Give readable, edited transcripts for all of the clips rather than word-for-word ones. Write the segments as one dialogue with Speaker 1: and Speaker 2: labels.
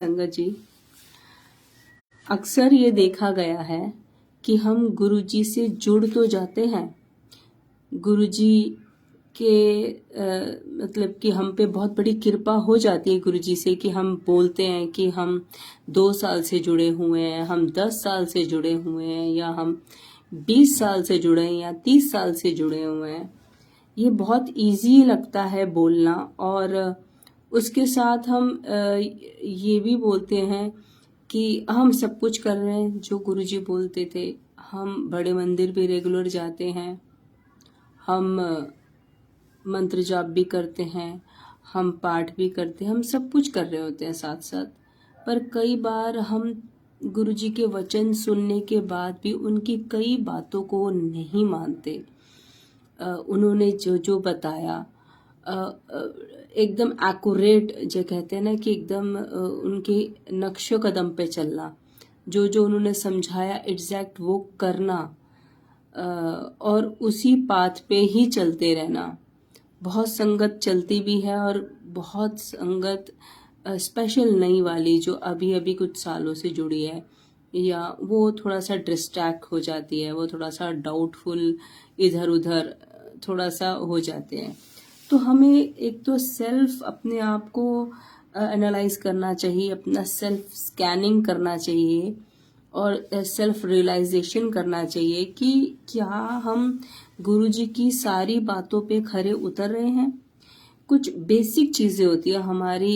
Speaker 1: संगत जी, अक्सर ये देखा गया है कि हम गुरुजी से जुड़ तो जाते हैं। गुरुजी के मतलब कि हम पे बहुत बड़ी कृपा हो जाती है गुरुजी से कि हम बोलते हैं कि हम 2 साल से जुड़े हुए हैं, हम 10 साल से जुड़े हुए हैं, या हम 20 साल से जुड़े हैं, या 30 साल से जुड़े हुए हैं। ये बहुत इजी लगता है बोलना, और उसके साथ हम ये भी बोलते हैं कि हम सब कुछ कर रहे हैं जो गुरुजी बोलते थे। हम बड़े मंदिर पे रेगुलर जाते हैं, हम मंत्र जाप भी करते हैं, हम पाठ भी करते हैं, हम सब कुछ कर रहे होते हैं साथ साथ। पर कई बार हम गुरुजी के वचन सुनने के बाद भी उनकी कई बातों को नहीं मानते। उन्होंने जो जो बताया एकदम एक्यूरेट, जो कहते हैं ना कि एकदम उनके नक्शे कदम पे चलना, जो जो उन्होंने समझाया एग्जैक्ट वो करना, और उसी पाथ पे ही चलते रहना। बहुत संगत चलती भी है, और बहुत संगत स्पेशल नई वाली जो अभी अभी कुछ सालों से जुड़ी है, या वो थोड़ा सा डिस्ट्रैक्ट हो जाती है, वो थोड़ा सा डाउटफुल, इधर उधर थोड़ा सा हो जाते हैं। तो हमें एक तो सेल्फ अपने आप को एनालाइज करना चाहिए, अपना सेल्फ स्कैनिंग करना चाहिए, और सेल्फ रियलाइजेशन करना चाहिए कि क्या हम गुरुजी की सारी बातों पे खरे उतर रहे हैं। कुछ बेसिक चीज़ें होती है हमारी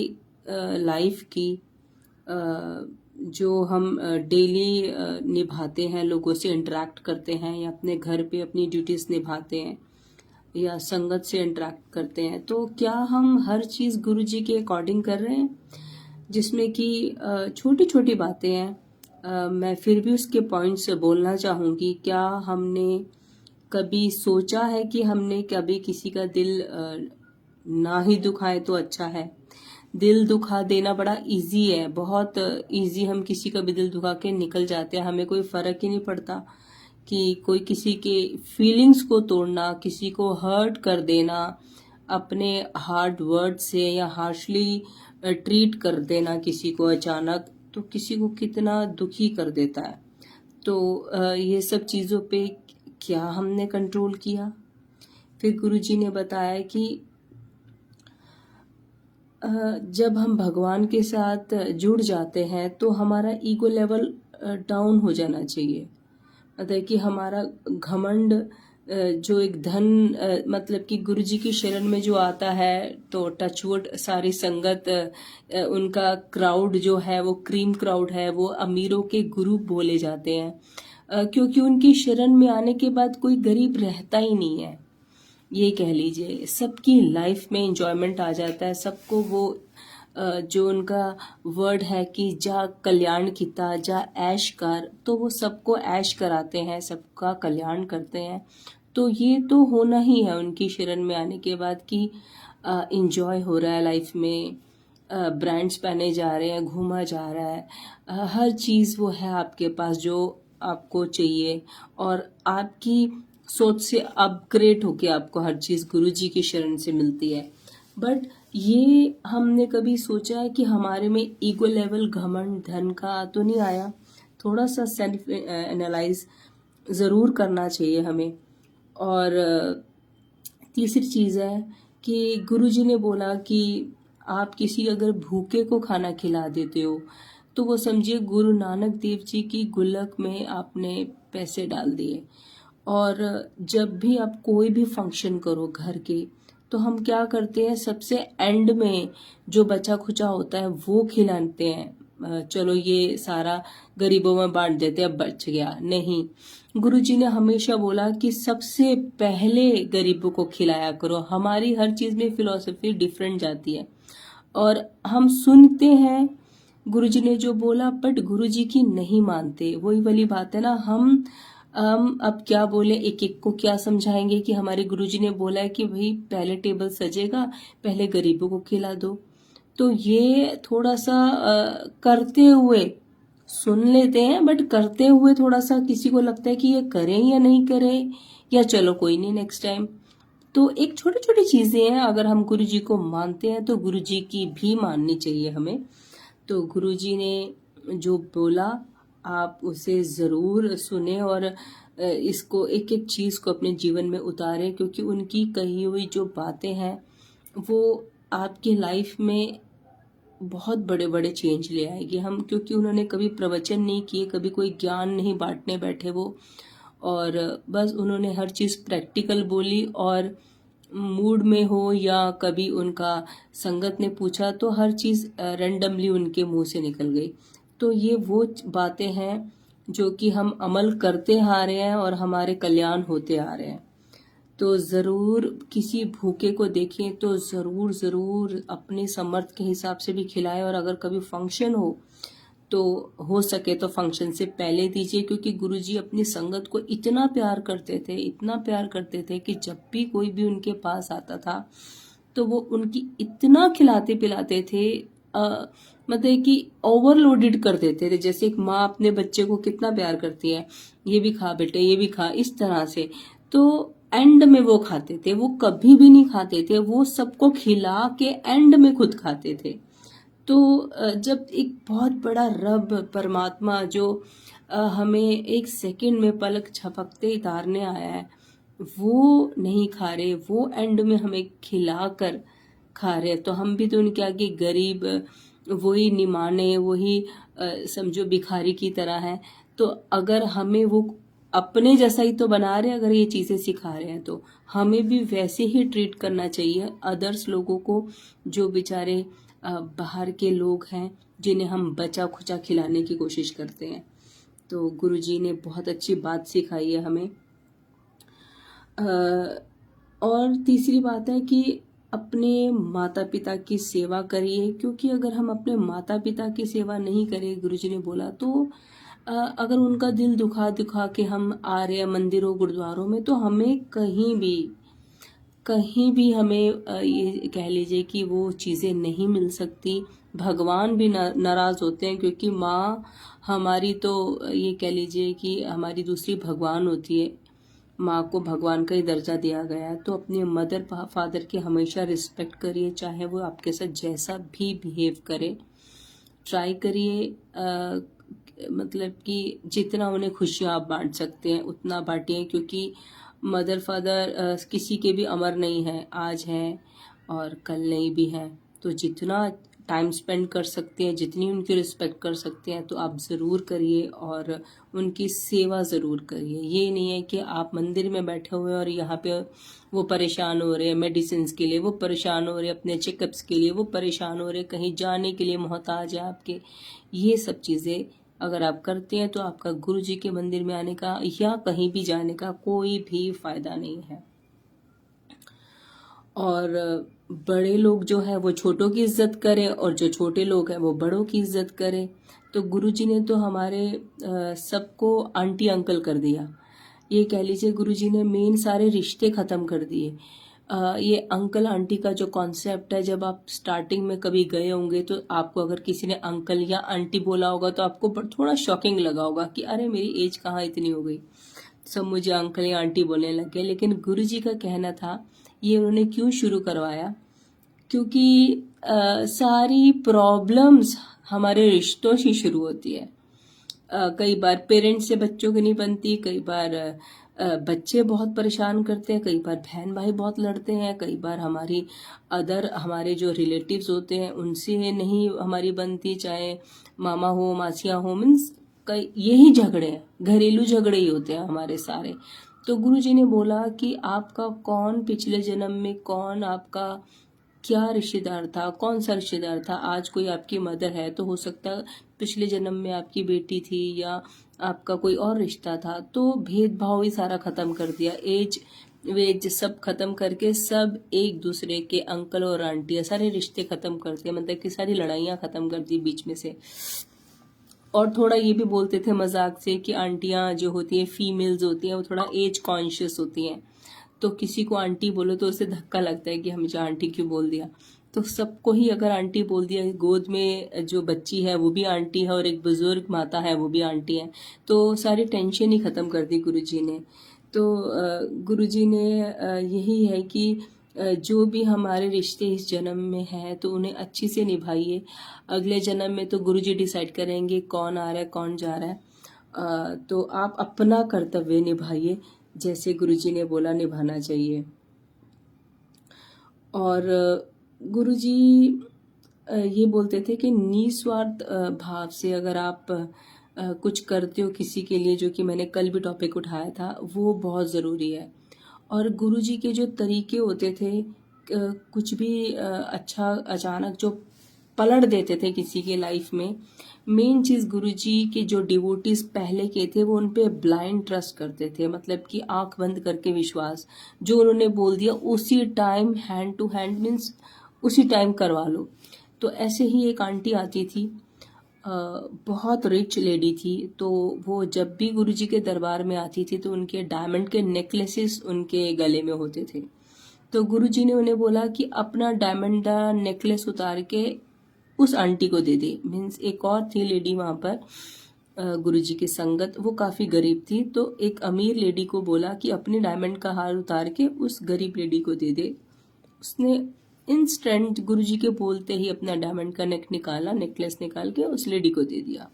Speaker 1: लाइफ की, जो हम डेली निभाते हैं, लोगों से इंटरेक्ट करते हैं, या अपने घर पे अपनी ड्यूटीज निभाते हैं, या संगत से इंटरेक्ट करते हैं। तो क्या हम हर चीज़ गुरुजी के अकॉर्डिंग कर रहे हैं, जिसमें कि छोटी छोटी बातें हैं। मैं फिर भी उसके पॉइंट्स बोलना चाहूँगी। क्या हमने कभी सोचा है कि हमने कभी किसी का दिल ना ही दुखाए तो अच्छा है। दिल दुखा देना बड़ा इजी है, बहुत इजी। हम किसी का भी दिल दुखा के निकल जाते हैं, हमें कोई फर्क ही नहीं पड़ता कि कोई किसी के फीलिंग्स को तोड़ना, किसी को हर्ट कर देना, अपने हार्ड वर्ड से या हार्शली ट्रीट कर देना किसी को अचानक, तो किसी को कितना दुखी कर देता है। तो ये सब चीज़ों पे क्या हमने कंट्रोल किया। फिर गुरुजी ने बताया कि जब हम भगवान के साथ जुड़ जाते हैं तो हमारा ईगो लेवल डाउन हो जाना चाहिए। मतलब कि हमारा घमंड, जो एक धन, मतलब कि गुरुजी की शरण में जो आता है तो टचवुड सारी संगत, उनका क्राउड जो है वो क्रीम क्राउड है, वो अमीरों के गुरु बोले जाते हैं, क्योंकि उनकी शरण में आने के बाद कोई गरीब रहता ही नहीं है। ये कह लीजिए सबकी लाइफ में इंजॉयमेंट आ जाता है, सबको वो जो उनका वर्ड है कि जा कल्याण किता, जा ऐश कर, तो वो सबको ऐश कराते हैं, सबका कल्याण करते हैं। तो ये तो होना ही है उनकी शरण में आने के बाद कि इंजॉय हो रहा है लाइफ में, ब्रांड्स पहने जा रहे हैं, घूमा जा रहा है, हर चीज़ वो है आपके पास जो आपको चाहिए, और आपकी सोच से अपग्रेड होके आपको हर चीज़ गुरुजी की शरण से मिलती है। बट ये हमने कभी सोचा है कि हमारे में ईगो लेवल, घमंड, धन का तो नहीं आया। थोड़ा सा सेल्फ एनालाइज ज़रूर करना चाहिए हमें। और तीसरी चीज़ है कि गुरुजी ने बोला कि आप किसी अगर भूखे को खाना खिला देते हो तो वो समझिए गुरु नानक देव जी की गुल्लक में आपने पैसे डाल दिए। और जब भी आप कोई भी फंक्शन करो घर के, तो हम क्या करते हैं, सबसे एंड में जो बचा खुचा होता है वो खिलाते हैं। चलो ये सारा गरीबों में बांट देते हैं, बच गया। नहीं, गुरुजी ने हमेशा बोला कि सबसे पहले गरीबों को खिलाया करो। हमारी हर चीज़ में फिलॉसफी डिफरेंट जाती है, और हम सुनते हैं गुरुजी ने जो बोला, बट गुरुजी की नहीं मानते। वही वाली बात है ना, हम अब क्या बोले, एक एक को क्या समझाएंगे कि हमारे गुरुजी ने बोला है कि भाई पहले टेबल सजेगा, पहले गरीबों को खिला दो। तो ये थोड़ा सा करते हुए सुन लेते हैं, बट करते हुए थोड़ा सा किसी को लगता है कि ये करें या नहीं करें, या चलो कोई नहीं नेक्स्ट टाइम। तो एक छोटी छोटी चीज़ें हैं, अगर हम गुरुजी को मानते हैं तो गुरुजी की भी माननी चाहिए हमें। तो गुरुजी ने जो बोला आप उसे ज़रूर सुने और इसको एक एक चीज़ को अपने जीवन में उतारें, क्योंकि उनकी कही हुई जो बातें हैं वो आपकी लाइफ में बहुत बड़े बड़े चेंज ले आएगी। हम क्योंकि उन्होंने कभी प्रवचन नहीं किए, कभी कोई ज्ञान नहीं बांटने बैठे वो, और बस उन्होंने हर चीज़ प्रैक्टिकल बोली, और मूड में हो या कभी उनका संगत ने पूछा तो हर चीज़ रैंडमली उनके मुंह से निकल गई। तो ये वो बातें हैं जो कि हम अमल करते आ रहे हैं और हमारे कल्याण होते आ रहे हैं। तो ज़रूर किसी भूखे को देखें तो ज़रूर ज़रूर अपने समर्थ के हिसाब से भी खिलाएं, और अगर कभी फंक्शन तो हो सके तो फंक्शन से पहले दीजिए, क्योंकि गुरुजी अपनी संगत को इतना प्यार करते थे, इतना प्यार करते थे कि जब भी कोई भी उनके पास आता था तो वो उनकी इतना खिलाते पिलाते थे, मतलब कि ओवरलोडेड कर देते थे। जैसे एक माँ अपने बच्चे को कितना प्यार करती है, ये भी खा बेटे, ये भी खा, इस तरह से। तो एंड में वो खाते थे, वो कभी भी नहीं खाते थे, वो सबको खिला के एंड में खुद खाते थे। तो जब एक बहुत बड़ा रब परमात्मा जो हमें एक सेकंड में पलक झपकते ही तारने आया है, वो नहीं खा रहे, वो एंड में हमें खिला कर खा रहे, तो हम भी तो उनके आगे गरीब, वही निमाने, वही समझो भिखारी की तरह हैं। तो अगर हमें वो अपने जैसा ही तो बना रहे, अगर ये चीज़ें सिखा रहे हैं तो हमें भी वैसे ही ट्रीट करना चाहिए अदर्स लोगों को, जो बेचारे बाहर के लोग हैं जिन्हें हम बचा खुचा खिलाने की कोशिश करते हैं। तो गुरुजी ने बहुत अच्छी बात सिखाई है हमें। और तीसरी बात है कि अपने माता पिता की सेवा करिए, क्योंकि अगर हम अपने माता पिता की सेवा नहीं करें, गुरुजी ने बोला, तो अगर उनका दिल दुखा दुखा के हम आ रहे हैं मंदिरों गुरुद्वारों में, तो हमें कहीं भी हमें ये कह लीजिए कि वो चीज़ें नहीं मिल सकती। भगवान भी नाराज़ होते हैं, क्योंकि माँ हमारी तो ये कह लीजिए कि हमारी दूसरी भगवान होती है। माँ को भगवान का ही दर्जा दिया गया है। तो अपने मदर फादर की हमेशा रिस्पेक्ट करिए, चाहे वो आपके साथ जैसा भी बिहेव करे। ट्राई करिए मतलब कि जितना उन्हें खुशियाँ आप बांट सकते हैं उतना बांटिए, क्योंकि मदर फादर किसी के भी अमर नहीं है, आज हैं और कल नहीं भी हैं। तो जितना टाइम स्पेंड कर सकते हैं, जितनी उनकी रिस्पेक्ट कर सकते हैं तो आप ज़रूर करिए, और उनकी सेवा ज़रूर करिए। ये नहीं है कि आप मंदिर में बैठे हुए और यहाँ पे वो परेशान हो रहे हैं मेडिसिन के लिए, वो परेशान हो रहे हैं अपने चेकअप्स के लिए, वो परेशान हो रहे हैं कहीं जाने के लिए मोहताज है आपके। ये सब चीज़ें अगर आप करते हैं तो आपका गुरु जी के मंदिर में आने का या कहीं भी जाने का कोई भी फायदा नहीं है। और बड़े लोग जो है वो छोटों की इज्जत करें, और जो छोटे लोग हैं वो बड़ों की इज्जत करें। तो गुरु जी ने तो हमारे सबको आंटी अंकल कर दिया। ये कह लीजिए गुरु जी ने मेन सारे रिश्ते ख़त्म कर दिए। ये अंकल आंटी का जो कॉन्सेप्ट है, जब आप स्टार्टिंग में कभी गए होंगे तो आपको अगर किसी ने अंकल या आंटी बोला होगा तो आपको थोड़ा शॉकिंग लगा होगा कि अरे मेरी एज कहाँ इतनी हो गई, सब मुझे अंकल या आंटी बोलने लग गए। लेकिन गुरुजी का कहना था, ये उन्होंने क्यों शुरू करवाया, क्योंकि सारी प्रॉब्लम्स हमारे रिश्तों से शुरू होती है। कई बार पेरेंट्स से बच्चों की नहीं बनती, कई बार बच्चे बहुत परेशान करते हैं, कई बार बहन भाई बहुत लड़ते हैं, कई बार हमारे जो रिलेटिव्स होते हैं उनसे नहीं हमारी बनती, चाहे मामा हो मासियाँ हो, मीन्स कई यही झगड़े हैं, घरेलू झगड़े ही होते हैं हमारे सारे। तो गुरुजी ने बोला कि आपका कौन पिछले जन्म में कौन आपका क्या रिश्तेदार था, कौन सा रिश्तेदार था। आज कोई आपकी मदर है तो हो सकता है पिछले जन्म में आपकी बेटी थी या आपका कोई और रिश्ता था। तो भेदभाव ही सारा खत्म कर दिया, एज वेज सब खत्म करके सब एक दूसरे के अंकल और आंटी, सारे रिश्ते खत्म कर दिए, मतलब कि सारी लड़ाइयाँ खत्म कर दी बीच में से। और थोड़ा ये भी बोलते थे मजाक से कि आंटियाँ जो होती हैं फीमेल्स होती हैं वो थोड़ा एज कॉन्शियस होती हैं, तो किसी को आंटी बोलो तो उसे धक्का लगता है कि हमें आंटी क्यों बोल दिया। तो सबको ही अगर आंटी बोल दिया, गोद में जो बच्ची है वो भी आंटी है और एक बुजुर्ग माता है वो भी आंटी है, तो सारी टेंशन ही ख़त्म कर दी गुरुजी ने। तो गुरुजी ने यही है कि जो भी हमारे रिश्ते इस जन्म में हैं तो उन्हें अच्छी से निभाइए। अगले जन्म में तो गुरुजी डिसाइड करेंगे कौन आ रहा है कौन जा रहा है। तो आप अपना कर्तव्य निभाइए, जैसे गुरुजी ने बोला निभाना चाहिए। और गुरुजी ये बोलते थे कि निस्वार्थ भाव से अगर आप कुछ करते हो किसी के लिए, जो कि मैंने कल भी टॉपिक उठाया था, वो बहुत ज़रूरी है। और गुरुजी के जो तरीके होते थे, कुछ भी अच्छा अचानक जो पलट देते थे किसी के लाइफ में। मेन चीज़ गुरुजी के जो डिवोटीज पहले के थे वो उन पे ब्लाइंड ट्रस्ट करते थे, मतलब कि आंख बंद करके विश्वास, जो उन्होंने बोल दिया उसी time hand to hand, means उसी टाइम करवा लो। तो ऐसे ही एक आंटी आती थी, बहुत रिच लेडी थी। तो वो जब भी गुरुजी के दरबार में आती थी तो उनके डायमंड के नेकलेसेस उनके गले में होते थे। तो गुरुजी ने उन्हें बोला कि अपना डायमंड का नेकलेस उतार के उस आंटी को दे दे। मीन्स एक और थी लेडी वहाँ पर गुरुजी की संगत, वो काफ़ी गरीब थी। तो एक अमीर लेडी को बोला कि अपने डायमंड का हार उतार के उस गरीब लेडी को दे दे। उसने इंस्टेंट गुरुजी के बोलते ही अपना डायमंड का नेकलेस निकाल के उस लेडी को दे दिया।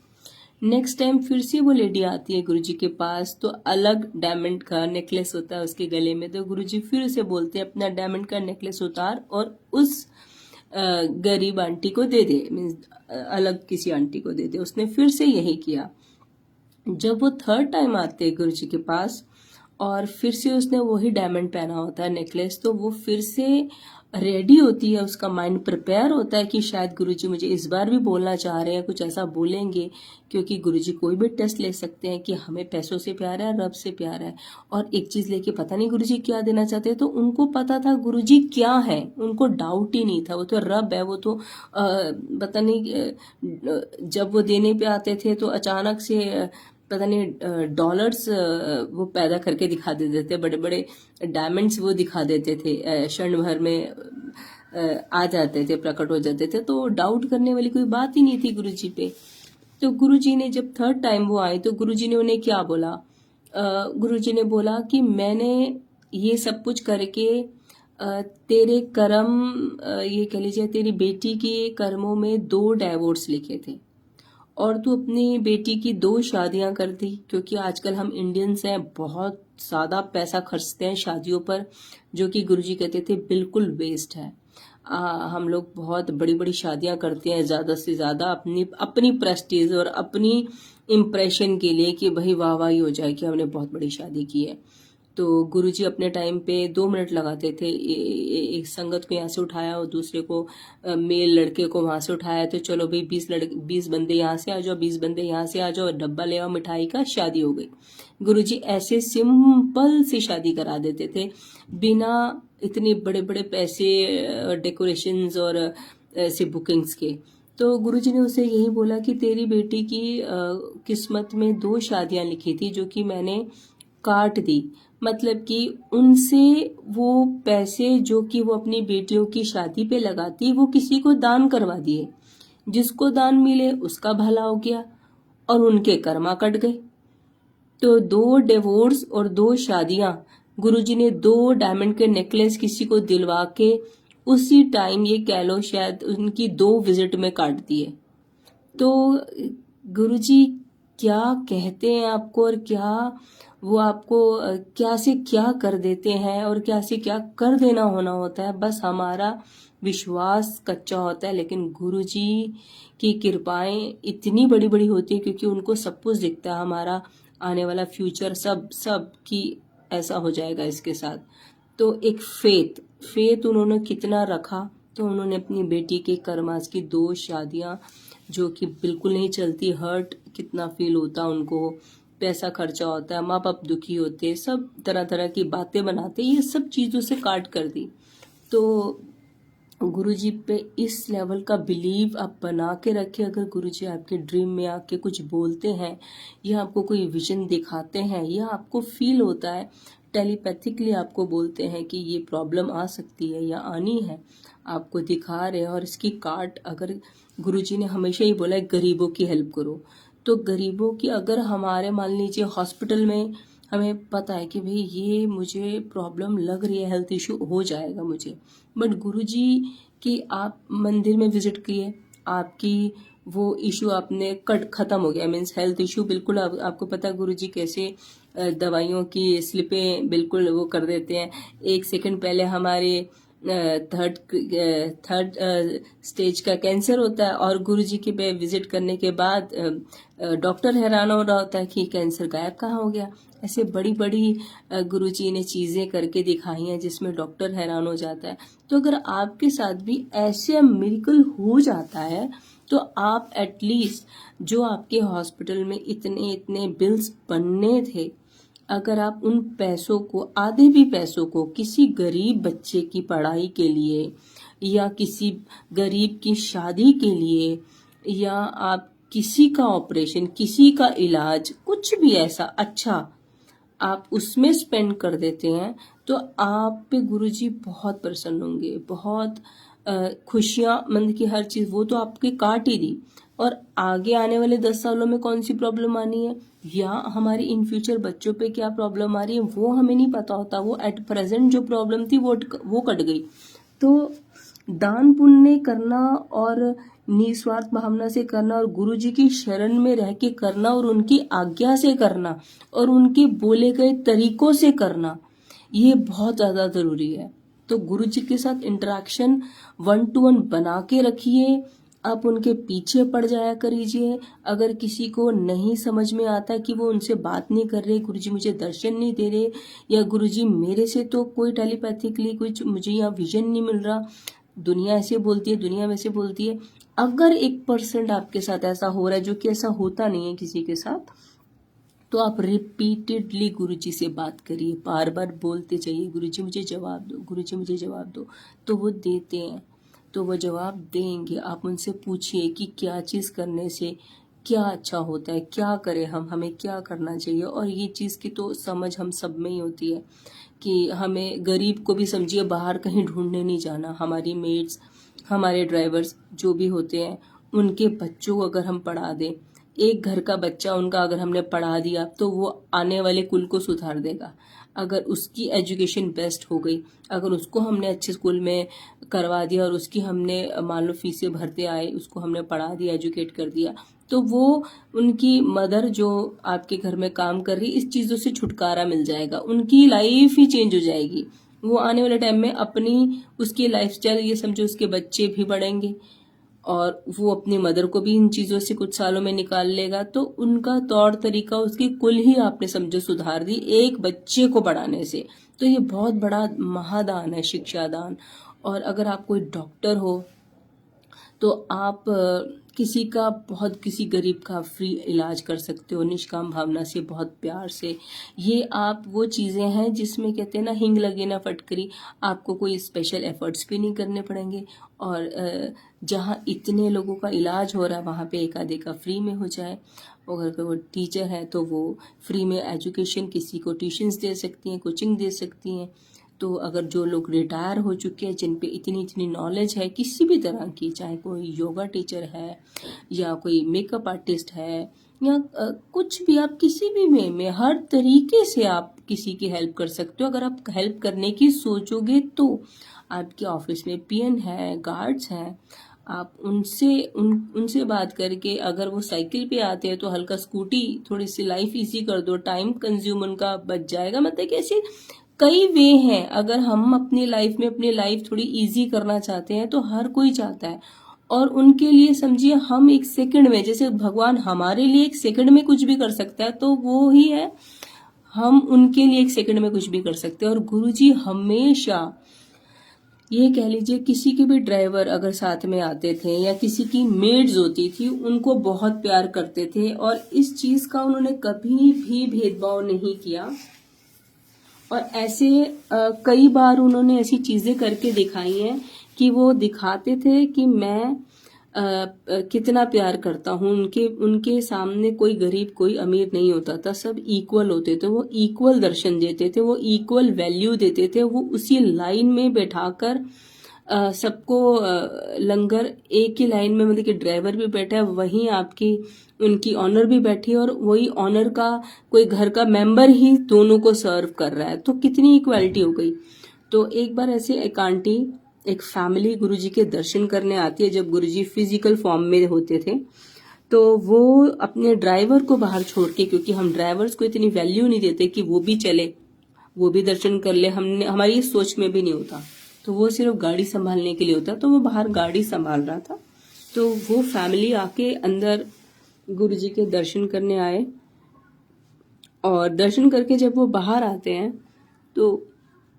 Speaker 1: नेक्स्ट टाइम फिर से वो लेडी आती है गुरुजी के पास, तो अलग डायमंड का नेकलेस होता है उसके गले में। तो गुरुजी फिर से बोलते हैं अपना डायमंड का नेकलेस उतार और उस गरीब आंटी को दे दे, मीन्स अलग किसी आंटी को दे दे। उसने फिर से यही किया। जब वो थर्ड टाइम आते हैं गुरुजी के पास और फिर से उसने वही डायमंड पहना होता है नेकलेस, तो वो फिर से रेडी होती है, उसका माइंड प्रिपेयर होता है कि शायद गुरुजी मुझे इस बार भी बोलना चाह रहे हैं, कुछ ऐसा बोलेंगे। क्योंकि गुरुजी कोई भी टेस्ट ले सकते हैं कि हमें पैसों से प्यार है, रब से प्यार है। और एक चीज़ लेके पता नहीं गुरुजी क्या देना चाहते हैं, तो उनको पता था गुरुजी क्या है, उनको डाउट ही नहीं था। वो तो रब है, वो तो पता नहीं जब वो देने पे आते थे तो अचानक से पता नहीं डॉलर्स वो पैदा करके दिखा देते थे, बड़े बड़े डायमंड्स वो दिखा देते थे, क्षण भर में आ जाते थे, प्रकट हो जाते थे। तो डाउट करने वाली कोई बात ही नहीं थी गुरुजी पे। तो गुरुजी ने जब थर्ड टाइम वो आए तो गुरुजी ने उन्हें क्या बोला, गुरुजी ने बोला कि मैंने ये सब कुछ करके तेरे कर्म, ये कह लीजिए तेरी बेटी के कर्मों में 2 डाइवोर्स लिखे थे और तू अपनी बेटी की 2 शादियां कर दी। क्योंकि आजकल हम इंडियंस हैं, बहुत ज़्यादा पैसा खर्चते हैं शादियों पर, जो कि गुरुजी कहते थे बिल्कुल वेस्ट है। हम लोग बहुत बड़ी बड़ी शादियां करते हैं, ज़्यादा से ज़्यादा अपनी अपनी प्रेस्टीज और अपनी इम्प्रेशन के लिए कि भाई वाह वाही हो जाए कि हमने बहुत बड़ी शादी की है। तो गुरुजी अपने टाइम पे 2 मिनट लगाते थे, एक संगत को यहाँ से उठाया और दूसरे को, मेल लड़के को वहाँ से उठाया, तो चलो भाई 20 बंदे यहाँ से आ जाओ, 20 बंदे यहाँ से आ जाओ, डब्बा ले आओ मिठाई का, शादी हो गई। गुरुजी ऐसे सिंपल सी शादी करा देते थे, बिना इतने बड़े बड़े पैसे डेकोरेशंस और ऐसे बुकिंग्स के। तो गुरुजी ने उसे यही बोला कि तेरी बेटी की किस्मत में 2 शादियां लिखी थी, जो कि मैंने काट दी। मतलब कि उनसे वो पैसे जो कि वो अपनी बेटियों की शादी पे लगाती, वो किसी को दान करवा दिए। जिसको दान मिले उसका भला हो गया और उनके कर्मा कट गए। तो 2 डिवोर्स और 2 शादियां, गुरुजी ने 2 डायमंड के नेकलेस किसी को दिलवा के उसी टाइम, ये कह लो शायद उनकी 2 विजिट में काट दिए। तो गुरुजी क्या कहते हैं आपको और क्या वो आपको क्या से क्या कर देते हैं और क्या से क्या कर देना होना होता है, बस हमारा विश्वास कच्चा होता है। लेकिन गुरुजी की कृपाएं इतनी बड़ी बड़ी होती है क्योंकि उनको सब कुछ दिखता है, हमारा आने वाला फ्यूचर सब की ऐसा हो जाएगा इसके साथ। तो एक फेथ उन्होंने कितना रखा, तो उन्होंने अपनी बेटी के कर्मास की 2 शादियां जो कि बिल्कुल नहीं चलती, हर्ट कितना फील होता उनको, पैसा खर्चा होता है, माँ बाप दुखी होते, सब तरह तरह की बातें बनाते, ये सब चीज़ों से काट कर दी। तो गुरुजी पे इस लेवल का बिलीव आप बना के रखें। अगर गुरुजी आपके ड्रीम में आके कुछ बोलते हैं या आपको कोई विजन दिखाते हैं या आपको फील होता है, टेलीपैथिकली आपको बोलते हैं कि ये प्रॉब्लम आ सकती है या आनी है, आपको दिखा रहे हैं और इसकी काट, अगर गुरुजी ने हमेशा ही बोला है गरीबों की हेल्प करो, तो गरीबों की, अगर हमारे मान लीजिए हॉस्पिटल में हमें पता है कि भाई ये मुझे प्रॉब्लम लग रही है, हेल्थ इशू हो जाएगा मुझे। बट गुरुजी की आप मंदिर में विजिट किए, आपकी वो इशू आपने कट खत्म हो गया, मीन्स हेल्थ इशू बिल्कुल आपको पता है गुरुजी कैसे दवाइयों की स्लिपें बिल्कुल वो कर देते हैं। 1 सेकंड पहले हमारे थर्ड स्टेज का कैंसर होता है और गुरुजी के पे विजिट करने के बाद डॉक्टर हैरान हो रहा होता है कि कैंसर गायब कहाँ हो गया। ऐसे बड़ी बड़ी गुरुजी ने चीज़ें करके दिखाई हैं जिसमें डॉक्टर हैरान हो जाता है। तो अगर आपके साथ भी ऐसे मिरेकल हो जाता है तो आप एटलीस्ट जो आपके हॉस्पिटल में इतने इतने बिल्स बनने थे, अगर आप उन पैसों को, आधे भी पैसों को किसी गरीब बच्चे की पढ़ाई के लिए या किसी गरीब की शादी के लिए या आप किसी का ऑपरेशन, किसी का इलाज, कुछ भी ऐसा अच्छा आप उसमें स्पेंड कर देते हैं तो आप पे गुरुजी बहुत प्रसन्न होंगे, बहुत खुशियाँ मंद की हर चीज़ वो तो आपके काट ही दी। और आगे आने वाले 10 सालों में कौन सी प्रॉब्लम आनी है या हमारी इन फ्यूचर बच्चों पे क्या प्रॉब्लम आ रही है वो हमें नहीं पता होता। वो एट प्रेजेंट जो प्रॉब्लम थी वो कट गई। तो दान पुण्य करना और निस्वार्थ भावना से करना और गुरुजी की शरण में रह के करना और उनकी आज्ञा से करना और उनके बोले गए तरीकों से करना, ये बहुत ज़्यादा ज़रूरी है। तो गुरुजी के साथ इंटरेक्शन 1-to-1 बना के रखिए। आप उनके पीछे पड़ जाया करिए। अगर किसी को नहीं समझ में आता कि वो उनसे बात नहीं कर रहे, गुरुजी मुझे दर्शन नहीं दे रहे या गुरुजी मेरे से तो कोई टेलीपैथिकली कुछ मुझे यहाँ विजन नहीं मिल रहा, दुनिया ऐसे बोलती है, दुनिया वैसे बोलती है। अगर 1% आपके साथ ऐसा हो रहा है, जो कि ऐसा होता नहीं है किसी के साथ, तो आप रिपीटेडली गुरुजी से बात करिए, बार बार बोलते जाइए गुरुजी मुझे जवाब दो, गुरुजी मुझे जवाब दो। तो वो देते हैं, तो वो जवाब देंगे। आप उनसे पूछिए कि क्या चीज़ करने से क्या अच्छा होता है, क्या करें हमें क्या करना चाहिए। और ये चीज़ की तो समझ हम सब में ही होती है कि हमें गरीब को भी समझिए बाहर कहीं ढूंढने नहीं जाना। हमारी मेड्स, हमारे ड्राइवर्स जो भी होते हैं, उनके बच्चों को अगर हम पढ़ा दें, एक घर का बच्चा उनका अगर हमने पढ़ा दिया तो वो आने वाले कुल को सुधार देगा। अगर उसकी एजुकेशन बेस्ट हो गई, अगर उसको हमने अच्छे स्कूल में करवा दिया और उसकी हमने मान लो फीसें भरते आए, उसको हमने पढ़ा दिया, एजुकेट कर दिया, तो वो उनकी मदर जो आपके घर में काम कर रही, इस चीज़ों से छुटकारा मिल जाएगा, उनकी लाइफ ही चेंज हो जाएगी। वो आने वाले टाइम में अपनी उसकी लाइफस्टाइल, ये समझो उसके बच्चे भी बढ़ेंगे और वो अपनी मदर को भी इन चीज़ों से कुछ सालों में निकाल लेगा। तो उनका तौर तरीका, उसकी कुल ही आपने समझो सुधार दी एक बच्चे को पढ़ाने से। तो ये बहुत बड़ा महादान है, शिक्षा दान। और अगर आप कोई डॉक्टर हो तो आप किसी का, बहुत किसी गरीब का फ्री इलाज कर सकते हो निष्काम भावना से, बहुत प्यार से। ये आप वो चीज़ें हैं जिसमें कहते हैं ना, हिंग लगे ना फटकरी, आपको कोई स्पेशल एफर्ट्स भी नहीं करने पड़ेंगे। और जहाँ इतने लोगों का इलाज हो रहा है वहाँ पे एक आधे का फ्री में हो जाए। अगर वो टीचर है तो वो फ्री में एजुकेशन, किसी को ट्यूशन्स दे सकती हैं, कोचिंग दे सकती हैं। तो अगर जो लोग रिटायर हो चुके हैं, जिन पे इतनी इतनी नॉलेज है किसी भी तरह की, चाहे कोई योगा टीचर है या कोई मेकअप आर्टिस्ट है या कुछ भी, आप किसी भी में हर तरीके से आप किसी की हेल्प कर सकते हो। अगर आप हेल्प करने की सोचोगे तो आपके ऑफिस में पीएन है, गार्ड्स हैं, आप उनसे बात करके, अगर वो साइकिल पे आते हैं तो हल्का स्कूटी, थोड़ी सी लाइफ इजी कर दो, टाइम कंज्यूम उनका बच जाएगा। मतलब कि ऐसे कई वे हैं। अगर हम अपनी लाइफ में अपनी लाइफ थोड़ी इजी करना चाहते हैं तो हर कोई चाहता है, और उनके लिए समझिए हम 1 सेकंड में, जैसे भगवान हमारे लिए 1 सेकंड में कुछ भी कर सकता है, तो वो ही है, हम उनके लिए 1 सेकंड में कुछ भी कर सकते हैं। और गुरुजी हमेशा, ये कह लीजिए किसी के भी ड्राइवर अगर साथ में आते थे या किसी की मेड्स होती थी, उनको बहुत प्यार करते थे और इस चीज का उन्होंने कभी भी भेदभाव नहीं किया। और ऐसे कई बार उन्होंने ऐसी चीजें करके दिखाई हैं कि वो दिखाते थे कि मैं कितना प्यार करता हूँ। उनके सामने कोई गरीब कोई अमीर नहीं होता था, सब इक्वल होते थे। वो इक्वल दर्शन देते थे, वो इक्वल वैल्यू देते थे। वो उसी लाइन में बैठाकर सबको लंगर एक ही लाइन में, मतलब कि ड्राइवर भी बैठा है, वहीं आपकी उनकी ऑनर भी बैठी है, और वही ऑनर का कोई घर का मेंबर ही दोनों को सर्व कर रहा है, तो कितनी इक्वालिटी हो गई। तो एक बार ऐसे एक आंटी, एक फैमिली गुरुजी के दर्शन करने आती है, जब गुरुजी फिजिकल फॉर्म में होते थे, तो वो अपने ड्राइवर को बाहर छोड़ के, क्योंकि हम ड्राइवर्स को इतनी वैल्यू नहीं देते कि वो भी चले, वो भी दर्शन कर ले, हमने हमारी इस सोच में भी नहीं होता, तो वो सिर्फ गाड़ी संभालने के लिए होता, तो वो बाहर गाड़ी संभाल रहा था। तो वो फैमिली आके अंदर गुरुजी के दर्शन करने आए, और दर्शन करके जब वो बाहर आते हैं तो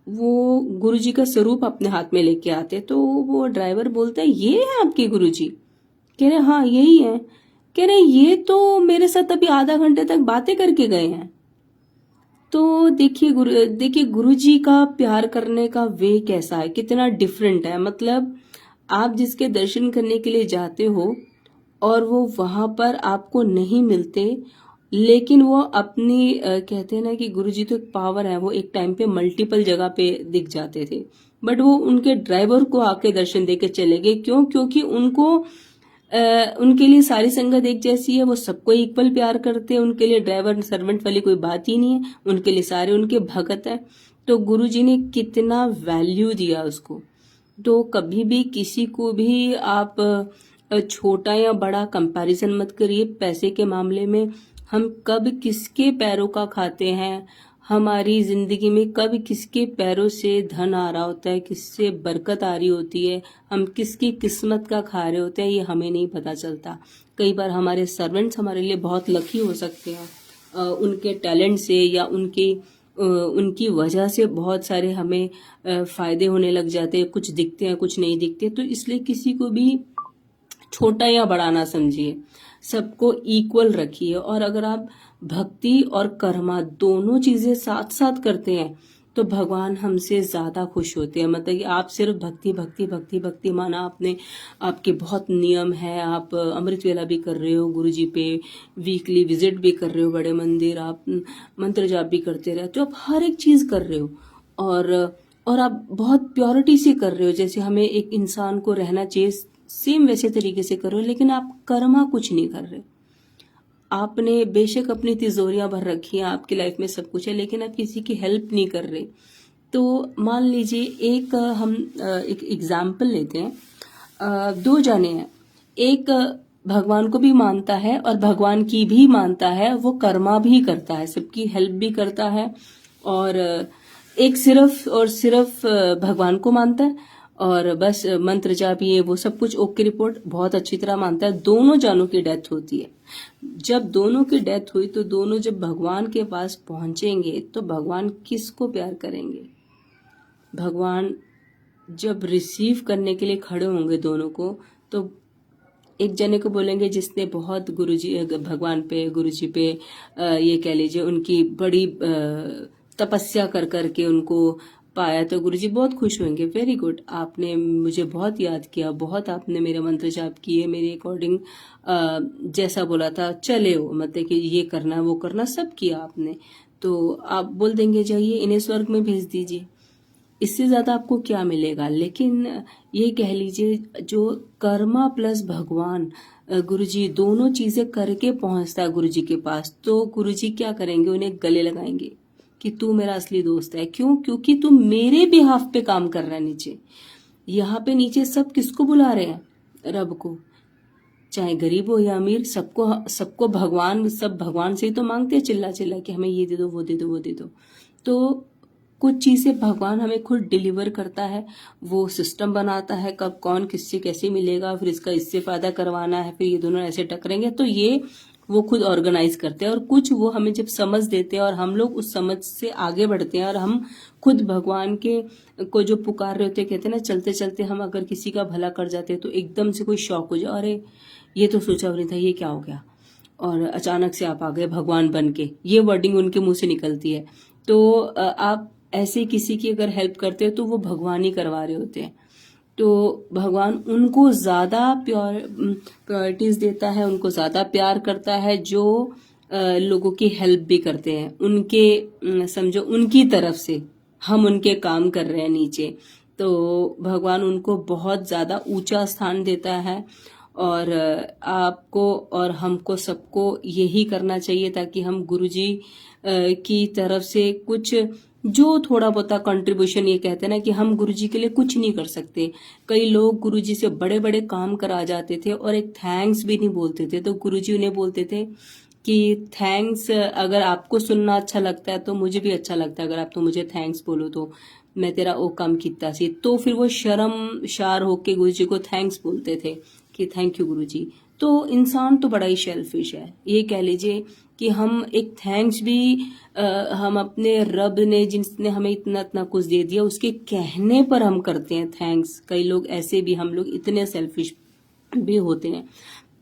Speaker 1: वो गुरुजी का स्वरूप अपने हाथ में लेके आते, तो वो ड्राइवर बोलता है, ये है आपके गुरुजी? कह रहे हाँ यही है। कह रहे ये तो मेरे साथ अभी आधा घंटे तक बातें करके गए हैं। तो देखिए गुरुजी का प्यार करने का वे कैसा है, कितना डिफरेंट है। मतलब आप जिसके दर्शन करने के लिए जाते हो और वो वहां पर आपको नहीं मिलते, लेकिन वो अपनी कहते हैं ना कि गुरुजी तो एक पावर है, वो एक टाइम पे मल्टीपल जगह पे दिख जाते थे, बट वो उनके ड्राइवर को आके दर्शन देके चले गए। क्यों? क्योंकि उनको उनके लिए सारी संगत एक जैसी है, वो सबको इक्वल प्यार करते हैं, उनके लिए ड्राइवर सर्वेंट वाली कोई बात ही नहीं है, उनके लिए सारे उनके भगत है। तो गुरुजी ने कितना वैल्यू दिया उसको। तो कभी भी किसी को भी आप छोटा या बड़ा कंपैरिजन मत करिए पैसे के मामले में। हम कब किसके पैरों का खाते हैं, हमारी जिंदगी में कब किसके पैरों से धन आ रहा होता है, किससे बरकत आ रही होती है, हम किसकी किस्मत का खा रहे होते हैं, ये हमें नहीं पता चलता। कई बार हमारे सर्वेंट्स हमारे लिए बहुत लकी हो सकते हैं, उनके टैलेंट से या उनकी वजह से बहुत सारे हमें फायदे होने लग जाते हैं, कुछ दिखते हैं कुछ नहीं दिखते। तो इसलिए किसी को भी छोटा या बड़ा ना समझिए, सबको इक्वल रखिए। और अगर आप भक्ति और कर्मा दोनों चीजें साथ साथ करते हैं तो भगवान हमसे ज्यादा खुश होते हैं। मतलब कि आप सिर्फ भक्ति भक्ति भक्ति भक्ति माना आपने, आपके बहुत नियम है, आप अमृत वेला भी कर रहे हो, गुरुजी पे वीकली विजिट भी कर रहे हो, बड़े मंदिर आप मंत्र जाप भी करते रहते हो, आप हर एक चीज कर रहे हो, और आप बहुत प्योरिटी से कर रहे हो, जैसे हमें एक इंसान को रहना चाहिए सेम वैसे तरीके से करो, लेकिन आप कर्मा कुछ नहीं कर रहे। आपने बेशक अपनी तिजोरियां भर रखी हैं, आपकी लाइफ में सब कुछ है, लेकिन आप किसी की हेल्प नहीं कर रहे। तो मान लीजिए हम एक एग्जाम्पल लेते हैं। दो जने हैं, एक भगवान को भी मानता है और भगवान की भी मानता है, वो कर्मा भी करता है, सबकी हेल्प भी करता है, और एक सिर्फ और सिर्फ भगवान को मानता है और बस मंत्र जाप ये वो सब कुछ ओके रिपोर्ट बहुत अच्छी तरह मानता है। दोनों जानों की डेथ होती है। जब दोनों की डेथ हुई तो दोनों जब भगवान के पास पहुंचेंगे तो भगवान किसको प्यार करेंगे? भगवान जब रिसीव करने के लिए खड़े होंगे दोनों को, तो एक जने को बोलेंगे जिसने बहुत गुरुजी भगवान पे गुरुजी पे ये कह लीजिए उनकी बड़ी तपस्या कर करके उनको पाया, तो गुरुजी बहुत खुश होंगे, वेरी गुड, आपने मुझे बहुत याद किया, बहुत आपने मेरे मंत्र जाप किए, मेरे अकॉर्डिंग जैसा बोला था चले हो, मतलब कि ये करना वो करना सब किया आपने। तो आप बोल देंगे जाइए इन्हें स्वर्ग में भेज दीजिए, इससे ज्यादा आपको क्या मिलेगा। लेकिन ये कह लीजिए जो कर्मा प्लस भगवान गुरुजी दोनों चीजें करके पहुंचता है गुरुजी के पास, तो गुरुजी क्या करेंगे? उन्हें गले लगाएंगे कि तू मेरा असली दोस्त है। क्यों? क्योंकि तू मेरे बिहाफ पे काम कर रहा है। नीचे यहाँ पे नीचे सब किसको बुला रहे हैं? रब को। चाहे गरीब हो या अमीर, सबको भगवान, सब भगवान से ही तो मांगते हैं चिल्ला चिल्ला कि हमें ये दे दो वो दे दो वो दे दो। तो कुछ चीजें भगवान हमें खुद डिलीवर करता है, वो सिस्टम बनाता है कब कौन किससे कैसे मिलेगा, फिर इसका इससे फायदा करवाना है, फिर ये दोनों ऐसे टकरेंगे, तो ये वो खुद ऑर्गेनाइज करते हैं। और कुछ वो हमें जब समझ देते हैं और हम लोग उस समझ से आगे बढ़ते हैं और हम खुद भगवान के को जो पुकार रहे होते हैं, कहते हैं ना चलते चलते हम अगर किसी का भला कर जाते हैं तो एकदम से कोई शौक हो जाए, अरे ये तो सोचा नहीं था, ये क्या हो गया, और अचानक से आप आ गए भगवान बन के, ये वर्डिंग उनके मुंह से निकलती है। तो आप ऐसे किसी की अगर हेल्प करते हो तो वो भगवान ही करवा रहे होते हैं। तो भगवान उनको ज्यादा प्रायोरिटीज देता है, उनको ज्यादा प्यार करता है जो लोगों की हेल्प भी करते हैं, उनके समझो उनकी तरफ से हम उनके काम कर रहे हैं नीचे। तो भगवान उनको बहुत ज़्यादा ऊंचा स्थान देता है। और आपको और हमको सबको यही करना चाहिए ताकि हम गुरुजी की तरफ से कुछ जो थोड़ा बहुत कंट्रीब्यूशन, ये कहते हैं ना कि हम गुरुजी के लिए कुछ नहीं कर सकते। कई लोग गुरुजी से बड़े बड़े काम करा जाते थे और एक थैंक्स भी नहीं बोलते थे, तो गुरुजी उन्हें बोलते थे कि थैंक्स, अगर आपको सुनना अच्छा लगता है तो मुझे भी अच्छा लगता है, अगर आप तो मुझे थैंक्स बोलो तो मैं तेरा वो काम किता सी। तो फिर वो शर्मशार होके गुरुजी को थैंक्स बोलते थे कि थैंक यू गुरुजी। तो इंसान तो बड़ा ही शेल्फिश है, ये कह लीजिए कि हम एक थैंक्स भी हम अपने रब ने जिसने हमें इतना इतना कुछ दे दिया उसके कहने पर हम करते हैं थैंक्स। कई लोग ऐसे भी, हम लोग इतने सेल्फिश भी होते हैं।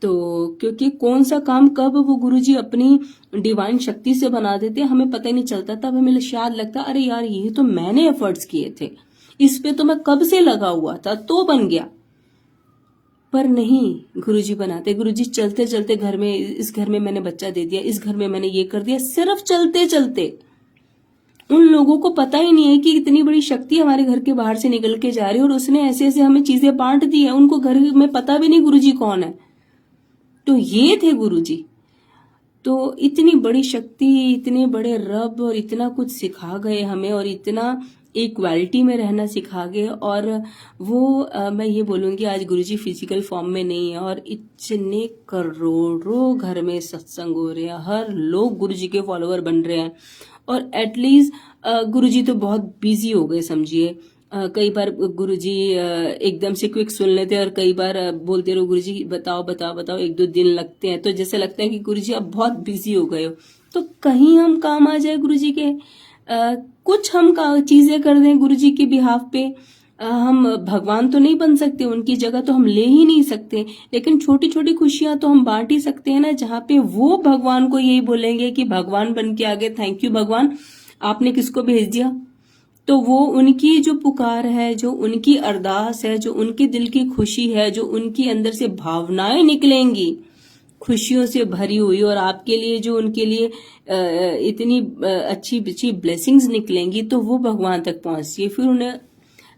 Speaker 1: तो क्योंकि कौन सा काम कब वो गुरुजी अपनी डिवाइन शक्ति से बना देते हैं हमें पता ही नहीं चलता, तब हमें शायद लगता अरे यार ये तो मैंने एफर्ट्स किए थे, इस पे तो मैं कब से लगा हुआ था तो बन गया। पर नहीं, गुरुजी बनाते। गुरुजी चलते चलते घर में, इस घर में मैंने बच्चा दे दिया, इस घर में मैंने ये कर दिया, सिर्फ चलते चलते। उन लोगों को पता ही नहीं है कि इतनी बड़ी शक्ति हमारे घर के बाहर से निकल के जा रही है और उसने ऐसे ऐसे हमें चीजें बांट दी है, उनको घर में पता भी नहीं गुरुजी कौन है। तो ये थे गुरुजी। तो इतनी बड़ी शक्ति, इतने बड़े रब, और इतना कुछ सिखा गए हमें, और इतना इक्वालिटी में रहना सिखा गए। और वो मैं ये बोलूँगी आज गुरुजी फिजिकल फॉर्म में नहीं है और इतने करोड़ों घर में सत्संग हो रहे हैं, हर लोग गुरुजी के फॉलोअर बन रहे हैं। और एटलीस्ट गुरुजी तो बहुत बिजी हो गए समझिए। कई बार गुरुजी एकदम से क्विक सुन लेते हैं और कई बार बोलते रहो गुरुजी बताओ बताओ बताओ, 1-2 दिन लगते हैं। तो जैसे लगता है कि गुरुजी अब बहुत बिजी हो गए हो। तो कहीं हम काम आ जाए गुरुजी के, कुछ हम चीजें कर दें गुरुजी के बिहाफ पे। हम भगवान तो नहीं बन सकते, उनकी जगह तो हम ले ही नहीं सकते, लेकिन छोटी छोटी खुशियां तो हम बांट ही सकते हैं ना, जहाँ पे वो भगवान को यही बोलेंगे कि भगवान बन के आगे थैंक यू भगवान, आपने किसको भेज दिया। तो वो उनकी जो पुकार है, जो उनकी अरदास है, जो उनके दिल की खुशी है, जो उनकी अंदर से भावनाएं निकलेंगी खुशियों से भरी हुई, और आपके लिए जो उनके लिए इतनी अच्छी अच्छी ब्लेसिंग्स निकलेंगी, तो वो भगवान तक पहुंचती है। फिर उन्हें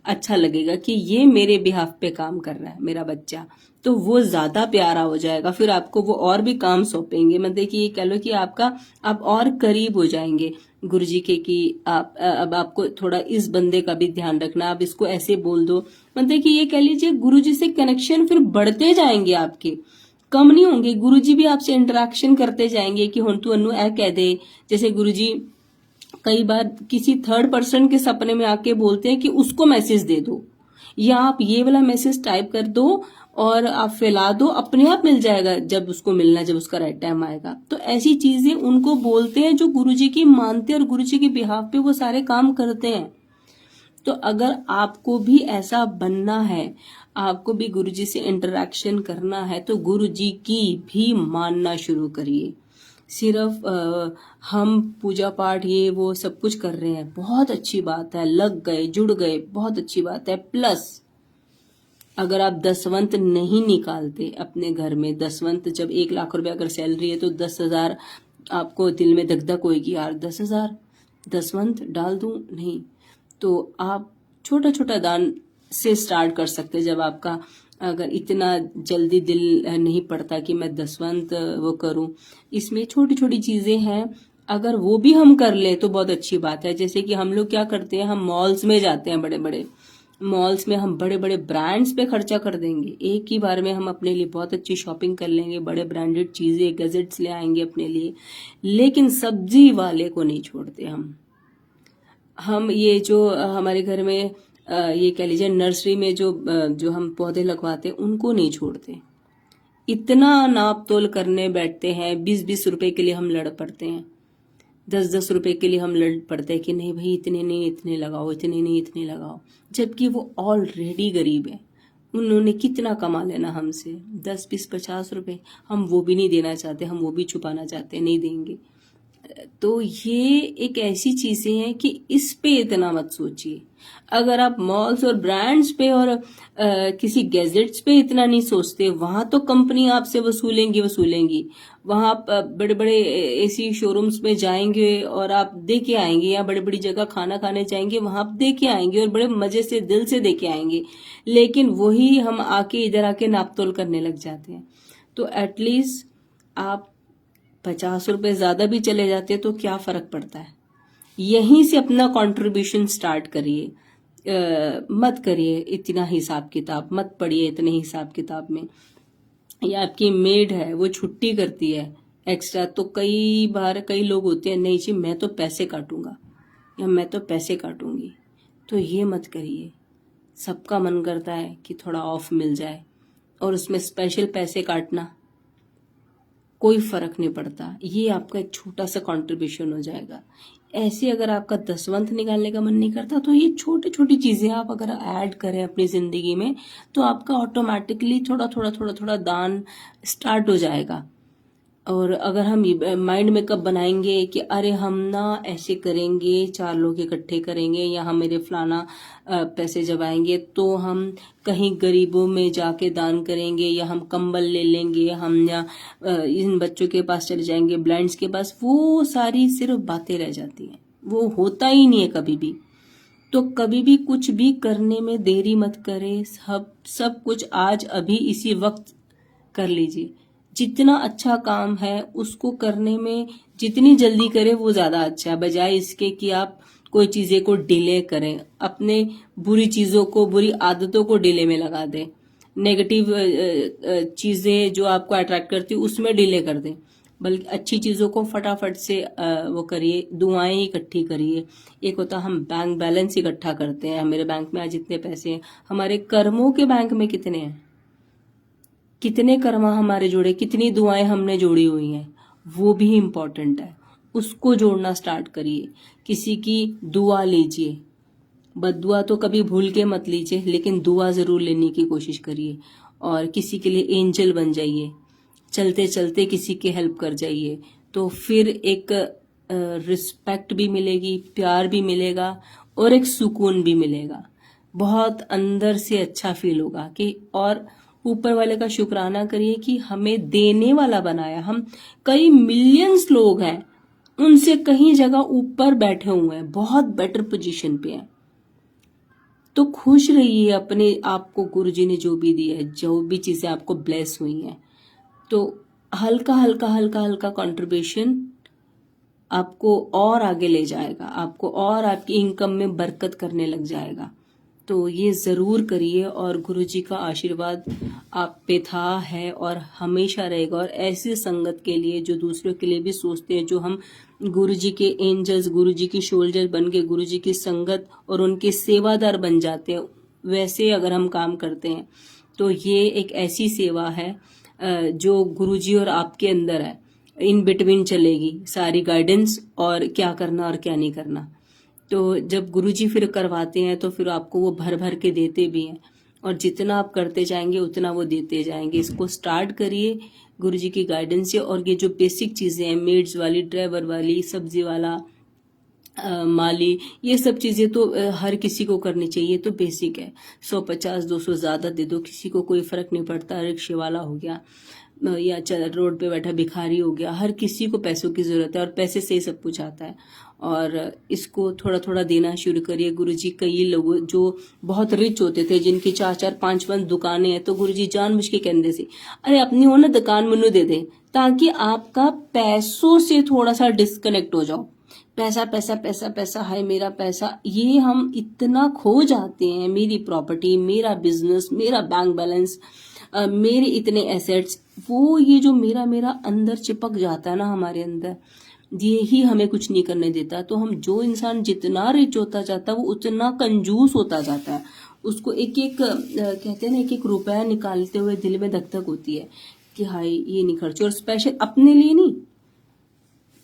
Speaker 1: अच्छा लगेगा कि ये मेरे बिहाफ पे काम कर रहा है मेरा बच्चा, तो वो ज्यादा प्यारा हो जाएगा। फिर आपको वो और भी काम सौंपेंगे, मतलब कि ये कह लो कि आप और करीब हो जाएंगे गुरुजी के, कि आप अब आपको थोड़ा इस बंदे का भी ध्यान रखना, आप इसको ऐसे बोल दो। मतलब कि ये कह लीजिए गुरुजी से कनेक्शन फिर बढ़ते जाएंगे आपके, कम नहीं होंगे। गुरुजी भी आपसे इंटरेक्शन करते जाएंगे कि हुन तू अनु ऐ कह दे। जैसे गुरुजी कई बार किसी थर्ड पर्सन के सपने में आके बोलते हैं कि उसको मैसेज दे दो, या आप ये वाला मैसेज टाइप कर दो और आप फैला दो, अपने आप मिल जाएगा जब उसको मिलना, जब उसका राइट टाइम आएगा। तो ऐसी चीजें उनको बोलते हैं जो गुरुजी की मानते हैं और गुरुजी के बिहाफ पे वो सारे काम करते हैं। तो अगर आपको भी ऐसा बनना है, आपको भी गुरुजी से इंटरेक्शन करना है, तो गुरुजी की भी मानना शुरू करिए। सिर्फ हम पूजा पाठ ये वो सब कुछ कर रहे हैं, बहुत अच्छी बात है, लग गए जुड़ गए, बहुत अच्छी बात है। प्लस अगर आप दसवंत नहीं निकालते अपने घर में, दसवंत जब 1 लाख रुपए अगर सैलरी है तो 10,000 आपको दिल में दगदग होगी, यार 10,000 दसवंत डाल दूं, नहीं। तो आप छोटा छोटा दान से स्टार्ट कर सकते हैं। जब आपका अगर इतना जल्दी दिल नहीं पड़ता कि मैं दसवंत वो करूं, इसमें छोटी छोटी चीजें हैं, अगर वो भी हम कर ले तो बहुत अच्छी बात है। जैसे कि हम लोग क्या करते हैं, हम मॉल्स में जाते हैं, बड़े बड़े मॉल्स में हम बड़े बड़े ब्रांड्स पे खर्चा कर देंगे, एक ही बार में हम अपने लिए बहुत अच्छी शॉपिंग कर लेंगे, बड़े ब्रांडेड चीजें गैजेट्स ले आएंगे अपने लिए, लेकिन सब्जी वाले को नहीं छोड़ते हम ये जो हमारे घर में ये कह लीजिए नर्सरी में जो हम पौधे लगवाते हैं उनको नहीं छोड़ते। इतना नाप तोल करने बैठते हैं, 20-20 रुपए के लिए हम लड़ पड़ते हैं, 10-10 रुपए के लिए हम लड़ पड़ते हैं कि नहीं भाई इतने नहीं इतने लगाओ, इतने नहीं इतने लगाओ, जबकि वो ऑलरेडी गरीब है। उन्होंने कितना कमा लेना हमसे, 10-20-50 रुपए, हम वो भी नहीं देना चाहते, हम वो भी छुपाना चाहते, नहीं देंगे। तो ये एक ऐसी चीजें हैं कि इस पे इतना मत सोचिए। अगर आप मॉल्स और ब्रांड्स पे और किसी गैजेट्स पे इतना नहीं सोचते, वहां तो कंपनी आपसे वसूलेंगी। वहां आप बड़े बड़े ऐसी शोरूम्स में जाएंगे और आप दे के आएंगे, या बड़ी बड़ी जगह खाना खाने जाएंगे, वहां आप दे के आएंगे और बड़े मजे से दिल से दे के आएंगे। लेकिन वही हम आके इधर आके नापतोल करने लग जाते हैं। तो एटलीस्ट आप 50 रुपए ज्यादा भी चले जाते तो क्या फर्क पड़ता है। यहीं से अपना कंट्रीब्यूशन स्टार्ट करिए। मत करिए इतना हिसाब किताब, मत पढ़िए इतने हिसाब किताब में। या आपकी मेड है, वो छुट्टी करती है एक्स्ट्रा, तो कई बार कई लोग होते हैं, नहीं जी मैं तो पैसे काटूंगा या मैं तो पैसे काटूंगी। तो ये मत करिए। सबका मन करता है कि थोड़ा ऑफ मिल जाए, और उसमें स्पेशल पैसे काटना कोई फर्क नहीं पड़ता। ये आपका एक छोटा सा कंट्रीब्यूशन हो जाएगा। ऐसे अगर आपका दसवंत निकालने का मन नहीं करता, तो ये छोटी छोटी चीजें आप अगर ऐड करें अपनी जिंदगी में, तो आपका ऑटोमेटिकली थोड़ा थोड़ा थोड़ा थोड़ा दान स्टार्ट हो जाएगा। और अगर हम माइंड में कब बनाएंगे कि अरे हम ना ऐसे करेंगे, 4 लोग इकट्ठे करेंगे, या हम मेरे फलाना पैसे जब आएंगे तो हम कहीं गरीबों में जाके दान करेंगे, या हम कंबल ले लेंगे, हम या इन बच्चों के पास चले जाएंगे, ब्लाइंड्स के पास, वो सारी सिर्फ बातें रह जाती हैं, वो होता ही नहीं है कभी भी। तो कभी भी कुछ भी करने में देरी मत करें। सब कुछ आज अभी इसी वक्त कर लीजिए। जितना अच्छा काम है उसको करने में जितनी जल्दी करें वो ज्यादा अच्छा है, बजाय इसके कि आप कोई चीजें को डिले करें, अपने बुरी चीजों को, बुरी आदतों को डिले में लगा दें, नेगेटिव चीजें जो आपको अट्रैक्ट करती है उसमें डिले कर दें। बल्कि अच्छी चीजों को फटाफट से वो करिए, दुआएं इकट्ठी करिए। एक होता हम बैंक बैलेंस इकट्ठा करते हैं, मेरे बैंक में आज इतने पैसे हैं, हमारे कर्मों के बैंक में कितने हैं, कितने कर्मा हमारे जुड़े, कितनी दुआएं हमने जोड़ी हुई हैं, वो भी इम्पोर्टेंट है। उसको जोड़ना स्टार्ट करिए। किसी की दुआ लीजिए, बद्दुआ तो कभी भूल के मत लीजिए, लेकिन दुआ जरूर लेने की कोशिश करिए। और किसी के लिए एंजल बन जाइए, चलते चलते किसी की हेल्प कर जाइए। तो फिर एक रिस्पेक्ट भी मिलेगी, प्यार भी मिलेगा, और एक सुकून भी मिलेगा। बहुत अंदर से अच्छा फील होगा कि, और ऊपर वाले का शुक्राना करिए कि हमें देने वाला बनाया। हम कई मिलियंस लोग हैं, उनसे कहीं जगह ऊपर बैठे हुए हैं, बहुत बेटर पोजीशन पे हैं। तो खुश रहिए अपने आप को, गुरु जी ने जो भी दिया है, जो भी चीजें आपको ब्लेस हुई हैं। तो हल्का हल्का हल्का हल्का कंट्रीब्यूशन आपको और आगे ले जाएगा, आपको और आपकी इनकम में बरकत करने लग जाएगा। तो ये जरूर करिए, और गुरुजी का आशीर्वाद आप पे था, है और हमेशा रहेगा। और ऐसी संगत के लिए जो दूसरों के लिए भी सोचते हैं, जो हम गुरुजी के एंजल्स, गुरुजी की शोल्जर बन के गुरुजी की संगत और उनके सेवादार बन जाते हैं, वैसे अगर हम काम करते हैं, तो ये एक ऐसी सेवा है जो गुरुजी और आपके अंदर है, इन बिटवीन चलेगी सारी गाइडेंस, और क्या करना और क्या नहीं करना। तो जब गुरुजी फिर करवाते हैं तो फिर आपको वो भर भर के देते भी हैं, और जितना आप करते जाएंगे उतना वो देते जाएंगे। इसको स्टार्ट करिए गुरुजी की गाइडेंस से। और ये जो बेसिक चीजें हैं, मेड्स वाली, ड्राइवर वाली, सब्जी वाला, माली, ये सब चीजें तो हर किसी को करनी चाहिए, तो बेसिक है। 150 200 ज्यादा दे दो, किसी को कोई फर्क नहीं पड़ता। रिक्शे वाला हो गया, या चल रोड पे बैठा भिखारी हो गया, हर किसी को पैसों की जरूरत है, और पैसे से ही सब कुछ आता है। और इसको थोड़ा थोड़ा देना शुरू करिए। गुरुजी कई लोग जो बहुत रिच होते थे, जिनकी 4 4 5 5 दुकानें हैं, तो गुरुजी जानबूझ के कहते थे, अरे अपनी हो ना दुकान मनु दे दे, ताकि आपका पैसों से थोड़ा सा डिस्कनेक्ट हो जाओ। पैसा पैसा पैसा पैसा, हाय मेरा पैसा, ये हम इतना खो जाते हैं। मेरी प्रॉपर्टी, मेरा बिजनेस, मेरा बैंक बैलेंस, मेरे इतने एसेट्स, वो ये जो मेरा मेरा अंदर चिपक जाता है ना हमारे अंदर, ये ही हमें कुछ नहीं करने देता। तो हम, जो इंसान जितना रिच होता जाता है वो उतना कंजूस होता जाता है। उसको एक एक कहते हैं ना, एक एक रुपया निकालते हुए दिल में धक धक होती है कि हाय ये नहीं खर्च, और स्पेशल अपने लिए नहीं,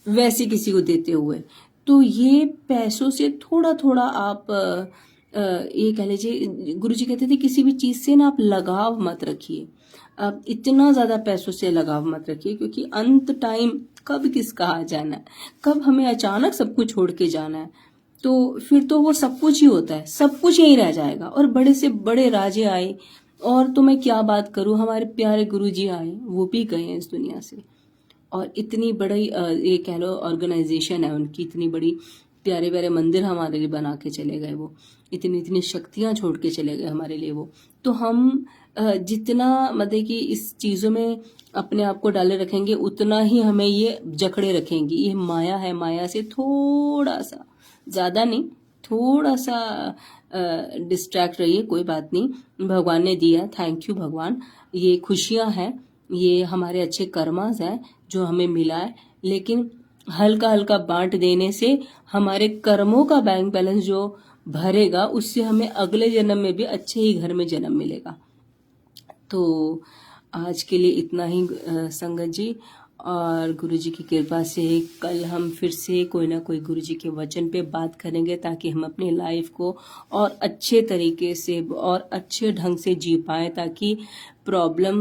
Speaker 1: वैसे किसी को देते हुए। तो ये पैसों से थोड़ा थोड़ा आप ये कह लीजिए, गुरुजी कहते थे किसी भी चीज से ना आप लगाव मत रखिए। अब इतना ज़्यादा पैसों से लगाव मत रखिए, क्योंकि अंत टाइम कब किसका आ जाना है, कब हमें अचानक सब कुछ छोड़ के जाना है, तो फिर तो वो सब कुछ ही होता है, सब कुछ यहीं रह जाएगा। और बड़े से बड़े राजे आए, और तो मैं क्या बात करूं, हमारे प्यारे गुरुजी आए, वो भी गए हैं इस दुनिया से। और इतनी बड़ी ये कह लो ऑर्गेनाइजेशन है उनकी, इतनी बड़ी प्यारे प्यारे मंदिर हमारे लिए बना के चले गए वो, इतनी इतनी शक्तियाँ छोड़ के चले गए हमारे लिए वो। तो हम जितना मतलब कि इस चीज़ों में अपने आप को डाले रखेंगे, उतना ही हमें ये जकड़े रखेंगी। ये माया है, माया से थोड़ा सा, ज़्यादा नहीं, थोड़ा सा डिस्ट्रैक्ट रहिए, कोई बात नहीं। भगवान ने दिया, थैंक यू भगवान। ये खुशियाँ हैं, ये हमारे अच्छे कर्मास हैं जो हमें मिला है, लेकिन हल्का हल्का बांट देने से हमारे कर्मों का बैंक बैलेंस जो भरेगा, उससे हमें अगले जन्म में भी अच्छे ही घर में जन्म मिलेगा। तो आज के लिए इतना ही संगत जी, और गुरुजी की कृपा से कल हम फिर से कोई ना कोई गुरुजी के वचन पे बात करेंगे, ताकि हम अपनी लाइफ को और अच्छे तरीके से और अच्छे ढंग से जी पाएँ, ताकि प्रॉब्लम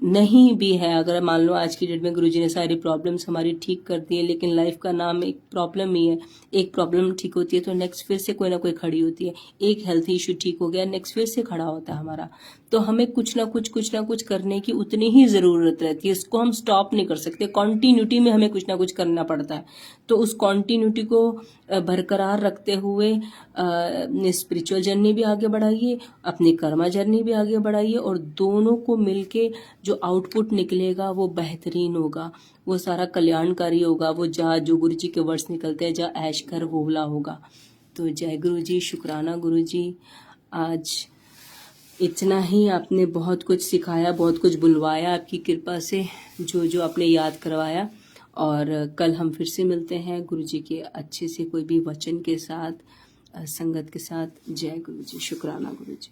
Speaker 1: नहीं भी है, अगर मान लो आज की डेट में गुरुजी ने सारी प्रॉब्लम्स हमारी ठीक कर दी है, लेकिन लाइफ का नाम एक प्रॉब्लम ही है। एक प्रॉब्लम ठीक होती है तो नेक्स्ट फिर से कोई ना कोई खड़ी होती है। एक हेल्थ इशू ठीक हो गया, नेक्स्ट फिर से खड़ा होता है हमारा। तो हमें कुछ ना कुछ करने की उतनी ही ज़रूरत रहती है, इसको हम स्टॉप नहीं कर सकते। कॉन्टिन्यूटी में हमें कुछ ना कुछ करना पड़ता है। तो उस कॉन्टिन्यूटी को बरकरार रखते हुए अपनी स्पिरिचुअल जर्नी भी आगे बढ़ाइए, अपनी कर्मा जर्नी भी आगे बढ़ाइए, और दोनों को मिलके जो आउटपुट निकलेगा वो बेहतरीन होगा, वो सारा कल्याणकारी होगा। वो जो गुरु जी के वर्ड्स निकलते हैं, जा ऐश कर वो वाला होगा। तो जय गुरु जी, शुक्राना गुरु जी। आज इतना ही, आपने बहुत कुछ सिखाया, बहुत कुछ बुलवाया आपकी कृपा से, जो जो आपने याद करवाया। और कल हम फिर से मिलते हैं गुरु जी के अच्छे से कोई भी वचन के साथ, संगत के साथ। जय गुरु जी, शुक्राना गुरु जी।